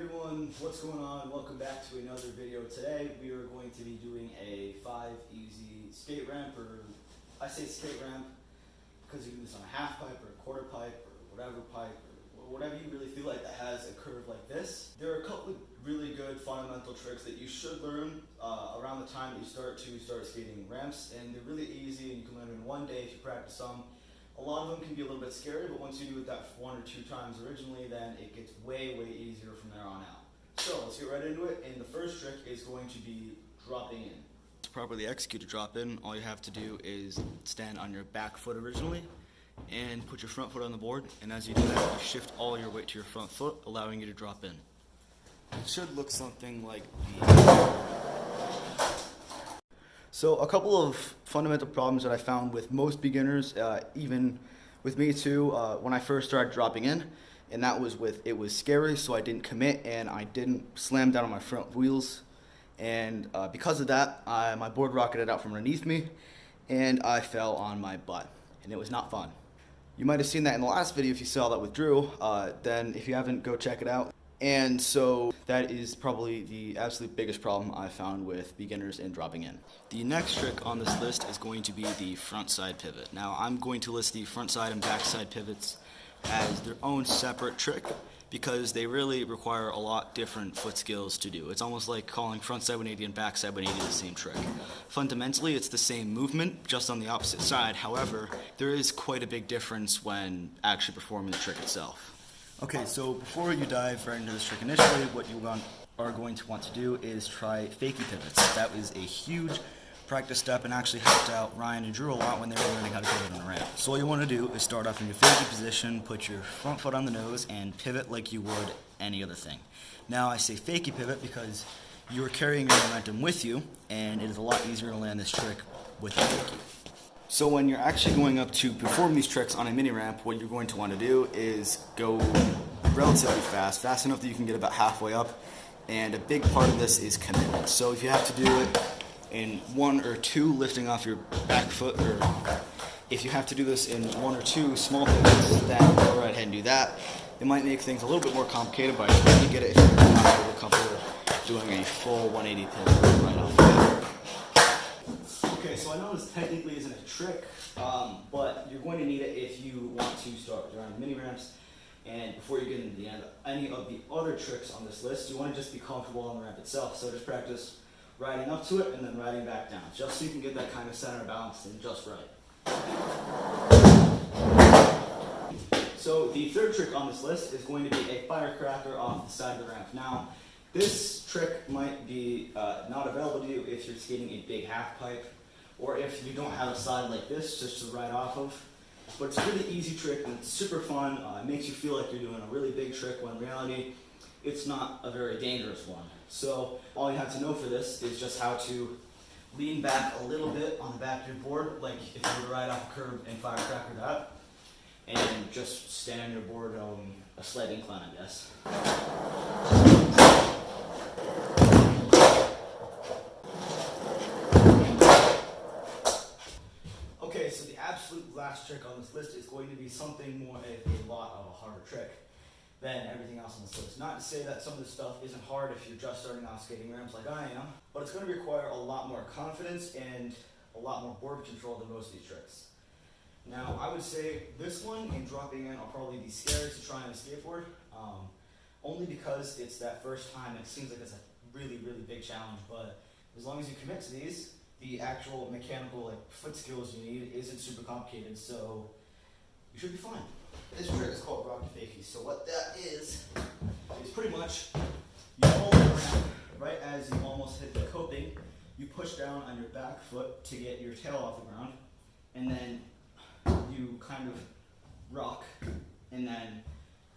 everyone, what's going on? Welcome back to another video. Today we are going to be doing a 5 easy skate ramp, or I say skate ramp because you can do this on a half pipe or a quarter pipe or whatever pipe or whatever you really feel like that has a curve like this. There are a couple of really good fundamental tricks that you should learn around the time that you start skating ramps, and they're really easy and you can learn them in one day if you practice them. A lot of them can be a little bit scary, but once you do it that 1 or 2 times originally, then it gets way easier from there on out. So let's get right into it, and the first trick is going to be dropping in. To properly execute a drop in, all you have to do is stand on your back foot originally and put your front foot on the board, and as you do that, you shift all your weight to your front foot, allowing you to drop in. It should look something like the... So a couple of fundamental problems that I found with most beginners, even with me too, when I first started dropping in, and that was it was scary, so I didn't commit and I didn't slam down on my front wheels, and because of that, my board rocketed out from underneath me and I fell on my butt, and it was not fun. You might have seen that in the last video if you saw that with Drew, then if you haven't, go check it out. And so that is probably the absolute biggest problem I found with beginners in dropping in. The next trick on this list is going to be the front side pivot. Now I'm going to list the front side and back side pivots as their own separate trick because they really require a lot different foot skills to do. It's almost like calling front side 180 and back side 180 the same trick. Fundamentally, it's the same movement, just on the opposite side. However, there is quite a big difference when actually performing the trick itself. Okay, so before you dive right into this trick initially, what you are going to want to do is try fakie pivots. That was a huge practice step and actually helped out Ryan and Drew a lot when they were learning how to pivot on a ramp. So all you want to do is start off in your fakie position, put your front foot on the nose, and pivot like you would any other thing. Now I say fakie pivot because you are carrying your momentum with you, and it is a lot easier to land this trick with a fakie. So when you're actually going up to perform these tricks on a mini ramp, what you're going to want to do is go relatively fast enough that you can get about halfway up, and a big part of this is commitment. So if you have to do it in 1 or 2 lifting off your back foot, or if you have to do this in 1 or 2 small pivots, then go right ahead and do that. It might make things a little bit more complicated, but I think you get it if you're not really comfortable doing a full 180 pivot right off the bat. Okay, so I know this technically isn't a trick, but you're going to need it if you want to start drawing mini ramps. And before you get into any of the other tricks on this list, you want to just be comfortable on the ramp itself. So just practice riding up to it and then riding back down, just so you can get that kind of center balance and just right. So the third trick on this list is going to be a firecracker off the side of the ramp. Now, this trick might be not available to you if you're skating a big half pipe, or if you don't have a side like this just to ride off of. But it's a really easy trick and it's super fun. It makes you feel like you're doing a really big trick when in reality it's not a very dangerous one. So all you have to know for this is just how to lean back a little bit on the back of your board, like if you were to ride off a curb and firecracker that, and just stand on your board on a slight incline, I guess. So the absolute last trick on this list is going to be something more, a lot of a harder trick than everything else on this list. Not to say that some of this stuff isn't hard if you're just starting out skating ramps like I am, but it's going to require a lot more confidence and a lot more board control than most of these tricks. Now, I would say this one and dropping in are probably the scariest to try on a skateboard, only because it's that first time. It seems like it's a really big challenge, but as long as you commit to these, the actual mechanical foot skills you need isn't super complicated, so you should be fine. This trick is called rock to fakie. So what that is pretty much you hold it around right as you almost hit the coping. You push down on your back foot to get your tail off the ground, and then you kind of rock, and then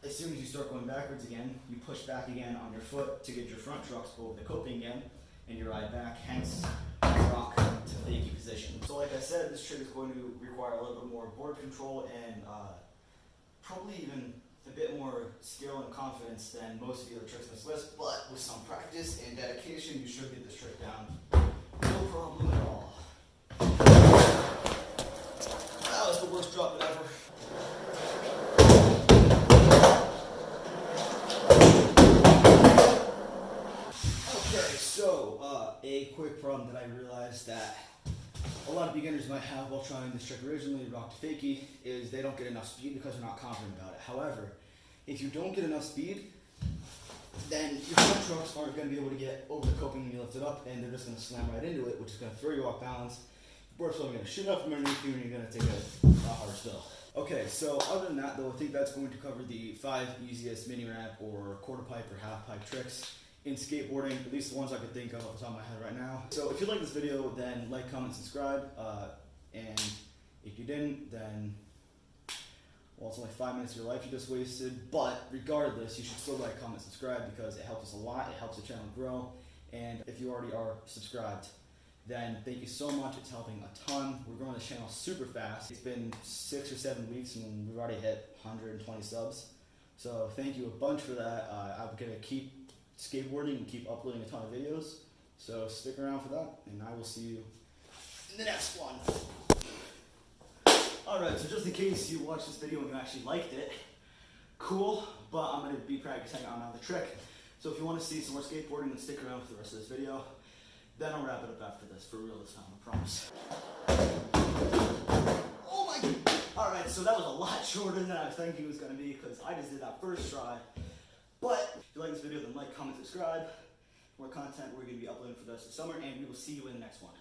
as soon as you start going backwards again, you push back again on your foot to get your front trucks over the coping again, and you ride back, hence rock to fakie position. So like I said, this trick is going to require a little bit more board control and probably even a bit more skill and confidence than most of the other tricks on this list, but with some practice and dedication, you should get this trick down. No problem at all. That was the worst drop ever. a quick problem that I realized that a lot of beginners might have while trying this trick originally, rock to fakie, is they don't get enough speed because they're not confident about it. However, if you don't get enough speed, then your front trucks aren't going to be able to get over the coping when you lift it up, and they're just going to slam right into it, which is going to throw you off balance. The board's probably going to shoot up from underneath you, and you're going to take a harder spill. Okay, so other than that, though, I think that's going to cover the 5 easiest mini ramp or quarter pipe or half pipe tricks in skateboarding, at least the ones I could think of off the top of my head right now. So if you like this video, then like, comment, subscribe, and if you didn't, then well, it's only 5 minutes of your life you just wasted, but regardless, you should still like, comment, subscribe because it helps us a lot, it helps the channel grow, and if you already are subscribed, then thank you so much, it's helping a ton. We're growing this channel super fast. It's been 6 or 7 weeks and we've already hit 120 subs, so thank you a bunch for that. I'm gonna keep skateboarding and keep uploading a ton of videos, so stick around for that, and I will see you in the next one. Alright, so just in case you watched this video and you actually liked it, cool, but I'm going to be practicing on another trick. So if you want to see some more skateboarding, then stick around for the rest of this video. Then I'll wrap it up after this, for real this time, I promise. Oh my god! Alright, so that was a lot shorter than I was thinking it was going to be, because I just did that first try. But if you like this video, then like, comment, subscribe. More content we're going to be uploading for the rest of the summer, and we will see you in the next one.